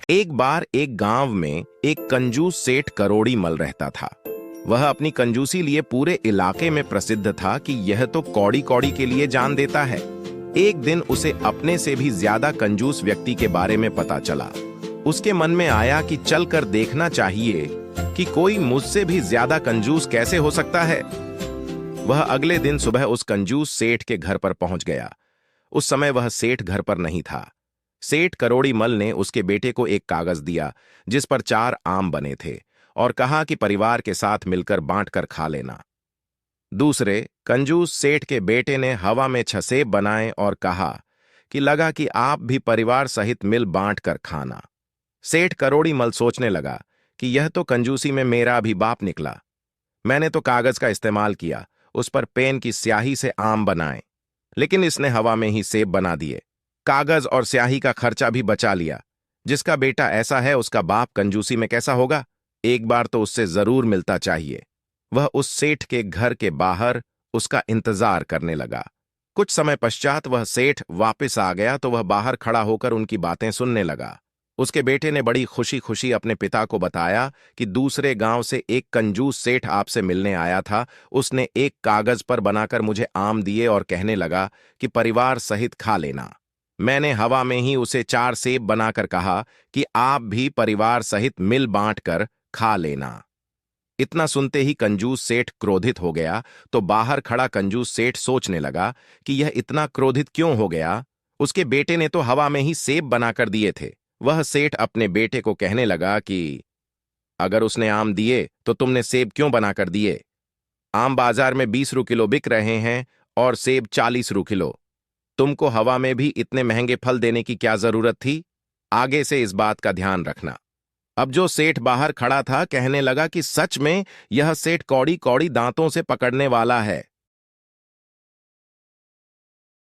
एक बार एक गांव में एक कंजूस सेठ करोड़ी मल रहता था। वह अपनी कंजूसी लिए पूरे इलाके में प्रसिद्ध था कि यह तो कौड़ी कौड़ी के लिए जान देता है। एक दिन उसे अपने से भी ज्यादा कंजूस व्यक्ति के बारे में पता चला। उसके मन में आया कि चलकर देखना चाहिए कि कोई मुझसे भी ज्यादा कंजूस कैसे हो सकता है। वह अगले दिन सुबह उस कंजूस सेठ के घर पर पहुंच गया। उस समय वह सेठ घर पर नहीं था। सेठ करोड़ी मल ने उसके बेटे को एक कागज दिया जिस पर 4 आम बने थे और कहा कि परिवार के साथ मिलकर बांटकर खा लेना। दूसरे कंजूस सेठ के बेटे ने हवा में 6 सेब बनाए और कहा कि लगा कि आप भी परिवार सहित मिल बांट कर खाना। सेठ करोड़ी मल सोचने लगा कि यह तो कंजूसी में मेरा भी बाप निकला। मैंने तो कागज का इस्तेमाल किया, उस पर पेन की स्याही से आम बनाए, लेकिन इसने हवा में ही सेब बना दिए। कागज और स्याही का खर्चा भी बचा लिया। जिसका बेटा ऐसा है उसका बाप कंजूसी में कैसा होगा। एक बार तो उससे जरूर मिलता चाहिए। वह उस सेठ के घर के बाहर उसका इंतजार करने लगा। कुछ समय पश्चात वह सेठ वापस आ गया तो वह बाहर खड़ा होकर उनकी बातें सुनने लगा। उसके बेटे ने बड़ी खुशी खुशी अपने पिता को बताया कि दूसरे गांव से एक कंजूस सेठ आपसे मिलने आया था। उसने एक कागज पर बनाकर मुझे आम दिए और कहने लगा कि परिवार सहित खा लेना। मैंने हवा में ही उसे 4 सेब बनाकर कहा कि आप भी परिवार सहित मिल बांट कर खा लेना। इतना सुनते ही कंजूस सेठ क्रोधित हो गया। तो बाहर खड़ा कंजूस सेठ सोचने लगा कि यह इतना क्रोधित क्यों हो गया। उसके बेटे ने तो हवा में ही सेब बनाकर दिए थे। वह सेठ अपने बेटे को कहने लगा कि अगर उसने आम दिए तो तुमने सेब क्यों बनाकर दिए। आम बाजार में 20 रु किलो बिक रहे हैं और सेब 40 रु किलो। तुमको हवा में भी इतने महंगे फल देने की क्या जरूरत थी। आगे से इस बात का ध्यान रखना। अब जो सेठ बाहर खड़ा था कहने लगा कि सच में यह सेठ कौड़ी कौड़ी दांतों से पकड़ने वाला है।